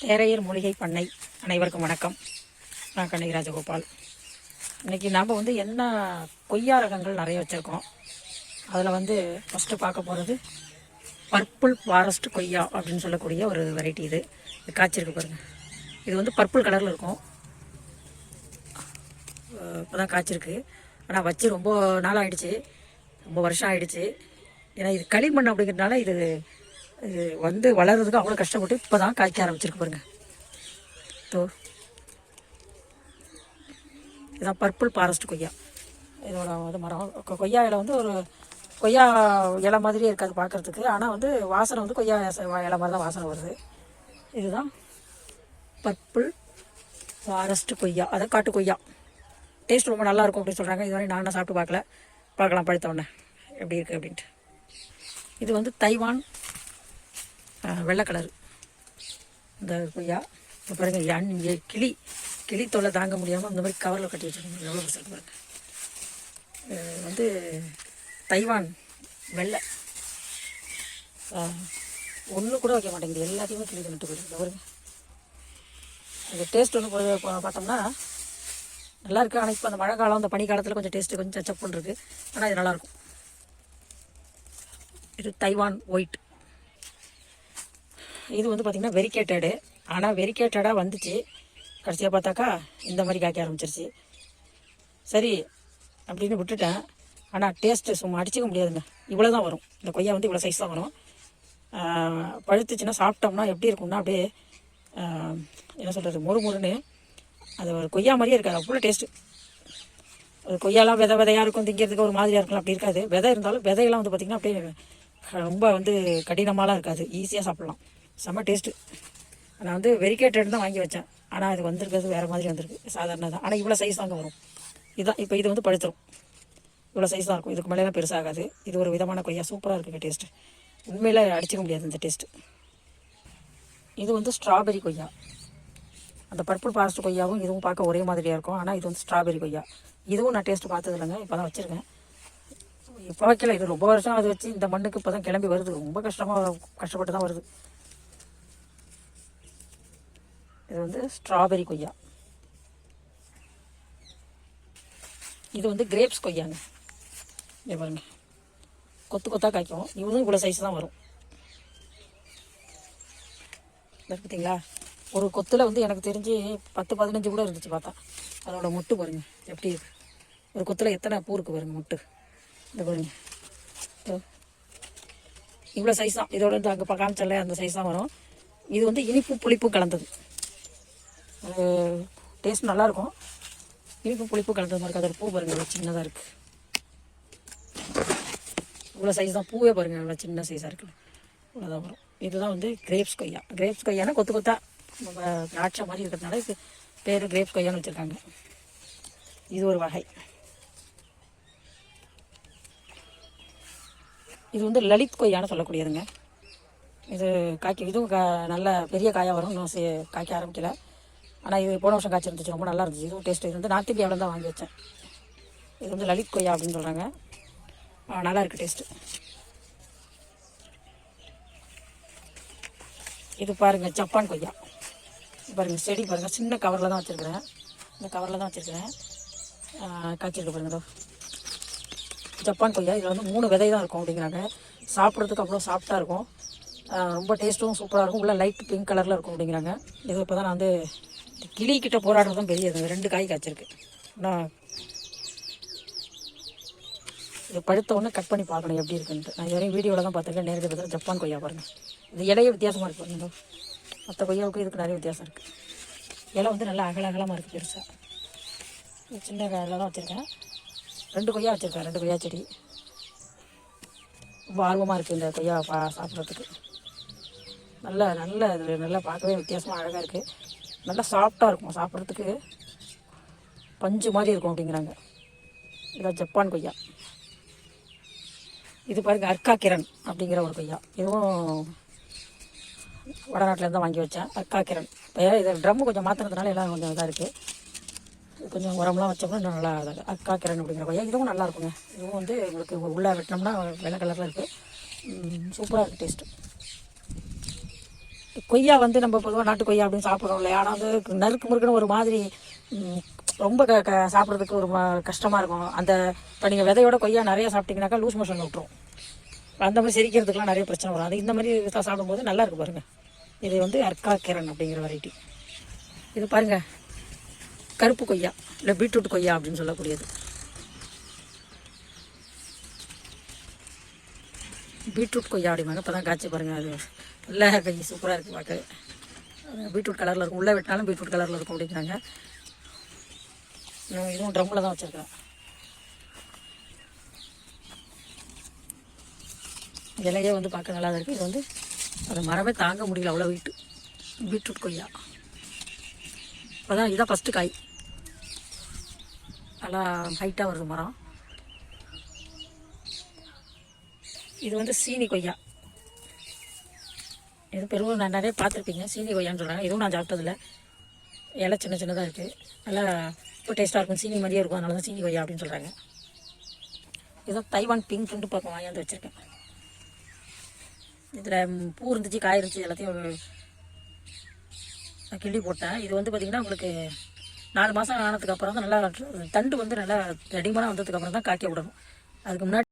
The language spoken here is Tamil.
கேரையர் மூலிகை பண்ணை அனைவருக்கும் வணக்கம். நான் கண்ணகி ராஜகோபால். இன்றைக்கி நாம் என்ன கொய்யா ரகங்கள் நிறைய வச்சுருக்கோம். அதில் ஃபஸ்ட்டு பார்க்க போகிறது பர்பிள் ஃபாரஸ்ட் கொய்யா அப்படின்னு சொல்லக்கூடிய ஒரு வெரைட்டி. இது காய்ச்சிருக்கு பாருங்கள். இது பர்பிள் கலரில் இருக்கும். இப்போ தான் காய்ச்சிருக்கு. ஆனால் வச்சு ரொம்ப நாள் ஆகிடுச்சு, ரொம்ப வருஷம் ஆகிடுச்சு. ஏன்னா இது களிமண் அப்படிங்கிறதுனால இது வளர்கிறதுக்கு அவ்வளோ கஷ்டப்பட்டு இப்போ தான் காய்க்க ஆரம்பிச்சிருக்கு பாருங்கள். இதுதான் பர்பிள் ஃபாரஸ்ட் கொய்யா. இதோட மரம் கொய்யா இலை ஒரு கொய்யா இலை மாதிரியே இருக்காது பார்க்குறதுக்கு. ஆனால் வாசனை கொய்யா இலை மாதிரி தான் வாசனை வருது. இதுதான் பர்பிள் ஃபாரஸ்ட் கொய்யா, அதான் காட்டு கொய்யா. டேஸ்ட் ரொம்ப நல்லாயிருக்கும் அப்படின்னு சொல்கிறாங்க. இதுவரை நான் சாப்பிட்டு பார்க்கலாம் பழுத்தவொடனே எப்படி இருக்குது அப்படின்ட்டு. இது தைவான் வெள்ளை கலர் இந்த கொய்யா. இப்போ பாருங்கள், கிளி தொல்லை தாங்க முடியாமல் இந்த மாதிரி கவரில் கட்டி வச்சுருக்கோம். எவ்வளோ பெருசாக பாருங்கள். தைவான் வெள்ளை ஒன்று கூட வைக்க மாட்டேங்குது, எல்லாத்தையுமே கிளி தின்னுட்டு போயிருக்கு பாருங்க. அந்த டேஸ்ட் பார்த்தோம்னா நல்லா இருக்குது. ஆனால் இப்போ அந்த மழை காலம், அந்த பனி காலத்தில் கொஞ்சம் டேஸ்ட்டு கொஞ்சம் சப்புன்னு இருக்குது. ஆனால் இது நல்லாயிருக்கும். இது தைவான் ஒயிட். இது பார்த்திங்கன்னா வெரிகேட்டடு. ஆனால் வெரிகேட்டடாக வந்துச்சு, கடைசியாக பார்த்தாக்கா இந்த மாதிரி காய்க்க ஆரம்பிச்சிருச்சு. சரி அப்படின்னு விட்டுட்டேன். ஆனால் டேஸ்ட்டு சும்மா அடிச்சிக்க முடியாதுங்க. இவ்வளோ தான் வரும் இந்த கொய்யா. இவ்வளோ சைஸ் தான் வரும். பழுத்துச்சுன்னா சாப்பிட்டோம்னா எப்படி இருக்கும்னா அப்படியே என்ன சொல்கிறது, முறுமுறுன்னு. அது ஒரு கொய்யா மாதிரியே இருக்காது, அவ்வளோ டேஸ்ட்டு. அது கொய்யாலாம் விதையாக இருக்கும், திங்கிறதுக்கு ஒரு மாதிரியாக இருக்கலாம். அப்படி இருக்காது. விதை இருந்தாலும் விதையெல்லாம் பார்த்திங்கன்னா அப்படியே ரொம்ப கடினமாலாம் இருக்காது, ஈஸியாக சாப்பிட்லாம். செம்ம டேஸ்ட்டு. நான் வெரிகேட்டட் தான் வாங்கி வச்சேன். ஆனால் அது வந்திருக்கிறது வேறு மாதிரி வந்திருக்கு, சாதாரண தான். ஆனால் இவ்வளோ சைஸ் தாங்க வரும். இதுதான் இப்போ இது பழுத்துரும். இவ்வளோ சைஸ் தான் இருக்கும். இதுக்கு மேலேலாம் பெருசாகாது. இது ஒரு விதமான கொய்யா, சூப்பராக இருக்குங்க டேஸ்ட்டு. உண்மையில் அடிச்சிக்க முடியாது இந்த டேஸ்ட்டு. இது ஸ்ட்ராபெரி கொய்யா. அந்த பர்பிள் ஃபாரஸ்ட் கொய்யாவும் இதுவும் பார்க்க ஒரே மாதிரியாக இருக்கும். ஆனால் இது ஸ்ட்ராபெரி கொய்யா. இதுவும் நான் டேஸ்ட்டு பார்த்தது இல்லைங்க, இப்போ தான் வச்சுருக்கேன். இப்போ வைக்கல, இது ரொம்ப வருஷம் அது வச்சு இந்த மண்ணுக்கு இப்போ தான் கிளம்பி வருது. ரொம்ப கஷ்டப்பட்டு தான் வருது. இது ஸ்ட்ராபெரி கொய்யா. இது கிரேப்ஸ் கொய்யாங்க. இங்கே பாருங்க, கொத்து கொத்தாக காய்க்கும். இதுவும் இவ்வளோ சைஸ் தான் வரும். பார்த்தீங்களா, ஒரு கொத்தில் எனக்கு தெரிஞ்சு 10-15 கூட இருந்துச்சு பார்த்தா. அதோட மொட்டு பாருங்க எப்படி இருக்குது. ஒரு கொத்தில் எத்தனை பூ இருக்குது பாருங்க, மொட்டு. இந்த பாருங்க, இவ்வளோ சைஸ் தான். இதோட அங்கே காமிச்சல அந்த சைஸ் தான் வரும். இது இனிப்பு புளிப்பு கலந்தது. டேஸ்ட் நல்லாயிருக்கும். இனிப்பு புளிப்பு கலந்தது மாதிரி அதோட பூ பாருங்கள், சின்னதாக இருக்குது. இவ்வளோ சைஸ் தான் பூவே பாருங்கள், இவ்வளோ சின்ன சைஸாக இருக்குல்ல, இவ்வளோதான் வரும். இதுதான் கிரேப்ஸ் கொய்யா. கிரேப்ஸ் கொய்யானா கொத்து கொத்தா நம்ம திராட்சை மாதிரி இருக்கிறதுனால இது பேர் கிரேப்ஸ் கொய்யான்னு வச்சுருக்காங்க. இது ஒரு வகை. இது லலித் கொய்யான்னு சொல்லக்கூடியதுங்க. இது இதுவும் நல்ல பெரிய காயாக வரும். இன்னும் காய்க்க ஆரம்பிக்கல. ஆனால் இது போன வருஷம் காய்ச்சி இருந்துச்சு, ரொம்ப நல்லா இருந்துச்சு. இதுவும் டேஸ்ட்டு. இது நார்த் இந்தியாவில் தான் வாங்கி வச்சேன். இது லலித் கொய்யா அப்படின்னு சொல்கிறாங்க. நல்லா இருக்குது டேஸ்ட்டு. இது பாருங்கள், ஜப்பான் கொய்யா. பாருங்கள், செடி பாருங்கள், சின்ன கவரில் தான் வச்சுருக்கிறேன். இந்த கவரில் தான் வச்சுருக்கிறேன். காய்ச்சிருக்கு பாருங்கள். ஜப்பான் கொய்யா. இதில் 3 விதை தான் இருக்கும் அப்படிங்கிறாங்க. சாப்பிட்றதுக்கு அவ்வளோ சாஃப்டாக இருக்கும். ரொம்ப டேஸ்ட்டும் சூப்பராக இருக்கும். உள்ள லைட் பிங்க் கலரில் இருக்கும் அப்படிங்கிறாங்க. இது இப்போ தான் நான் கிளிக்கிட்ட போராடுறதும் பெரியது. 2 காய் காய்ச்சிருக்கு. நான் இது பழுத்த ஒன்று கட் பண்ணி பார்க்கணும் எப்படி இருக்குன்ட்டு. நான் இதுவரையும் வீடியோவில் தான் பார்த்துருக்கேன், நேரத்தில் பார்த்தா ஜப்பான் கொய்யா பாருங்கள். இது இலையே வித்தியாசமாக இருக்குது பாருங்க. மற்ற கொய்யாவுக்கு இதுக்கு நிறைய வித்தியாசம் இருக்குது. இலை நல்லா அகலமாக இருக்குது, பெருசாக. சின்ன இதில் தான் வச்சுருக்கேன். 2 கொய்யா வச்சுருக்கேன், 2 கொய்யா செடி. ரொம்ப ஆர்வமாக இருக்குது இந்த கொய்யா சாப்பிட்றதுக்கு. நல்லா பார்க்கவே வித்தியாசமாக அழகாக இருக்குது. நல்லா சாஃப்டாக இருக்கும், சாப்பிட்றதுக்கு பஞ்சு மாதிரி இருக்கும் அப்படிங்கிறாங்க. இதான் ஜப்பான் கொய்யா. இது பாருங்கள், அர்க்கா கிரண் அப்படிங்கிற ஒரு கொய்யா. இதுவும் வடநாட்டிலேருந்து தான் வாங்கி வச்சேன், அர்க்கா கிரண். இப்போ இது ட்ரம்மு கொஞ்சம் மாற்றினதுனால எல்லாம் கொஞ்சம் இதாக இருக்குது. கொஞ்சம் உரம்லாம் வச்சோம்னா இன்னும் நல்லா இதாக. அர்க்கா கிரண் அப்படிங்கிற கொய்யா இதுவும் நல்லா இருக்குங்க. இதுவும் உங்களுக்கு உள்ளே வெட்டினோம்னா வெள்ளை கலரில் இருக்குது. சூப்பராக இருக்குது டேஸ்ட்டு. கொய்யா வந்து நம்ம பொதுவாக நாட்டு கொய்யா அப்படின்னு சாப்பிட்றோம் இல்லையா, ஆனால் வந்து நறுக்கு முறுக்குன்னு ஒரு மாதிரி ரொம்ப சாப்பிட்றதுக்கு ஒரு கஷ்டமாக இருக்கும். அந்த இப்போ நீங்கள் விதையோட கொய்யா நிறைய சாப்பிட்டீங்கன்னாக்கா லூஸ் மோஷன் விட்டுரும். அந்த மாதிரி செரிக்கிறதுக்குலாம் நிறைய பிரச்சனை வரும். அது இந்த மாதிரி சாப்பிடும்போது நல்லா இருக்கு பாருங்கள். இது வந்து அர்க்கா கிரண் அப்படிங்கிற வெரைட்டி. இது பாருங்கள், கருப்பு கொய்யா இல்லை பீட்ரூட் கொய்யா அப்படின்னு சொல்லக்கூடியது. பீட்ரூட் கொய்யா அப்படிம்பாங்க. இப்போ தான் காய்ச்சி பாருங்கள். அது நல்லா கை சூப்பராக இருக்குது பார்க்க. பீட்ரூட் கலரில் இருக்கும், உள்ளே வெட்டினாலும் பீட்ரூட் கலரில் இருக்கும் அப்படிங்கிறாங்க. இதுவும் ட்ரம்மில் தான் வச்சுருக்கேன். இலையே வந்து பார்க்க நல்லா தான் இருக்குது. இது வந்து அது மரமே தாங்க முடியல, அவ்வளோ வெயிட்டு. பீட்ரூட் கொய்யா இப்போதான் இதான் ஃபஸ்ட்டு காய். நல்லா ஹைட்டாக வருது மரம். இது வந்து சீனி கொய்யா. இது பெரும் நான் நிறைய பார்த்துருப்பீங்க, சீனி கொய்யான்னு சொல்கிறாங்க. இதுவும் நான் சாப்பிட்டதில்ல. இலை சின்ன சின்னதாக இருக்குது, நல்லா இப்போ டேஸ்ட்டாக இருக்கும், சீனி மாதிரியே இருக்கும். அதனால தான் சீனி கொய்யா அப்படின்னு சொல்கிறாங்க. இதுதான் தைவான் பிங்க்ன்ட்டு பார்க்க வாங்கியாந்து வச்சுருக்கேன். இதில் பூ இருந்துச்சு, காய் இருந்துச்சு, எல்லாத்தையும் நான் கிள்ளி போட்டேன். இது வந்து பார்த்திங்கன்னா உங்களுக்கு 4 மாதம் ஆனதுக்கப்புறம் தான் நல்லா தண்டு வந்து நல்லா தடிமனாக வந்ததுக்கப்புறம் தான் காய்க்க விடணும். அதுக்கு முன்னாடி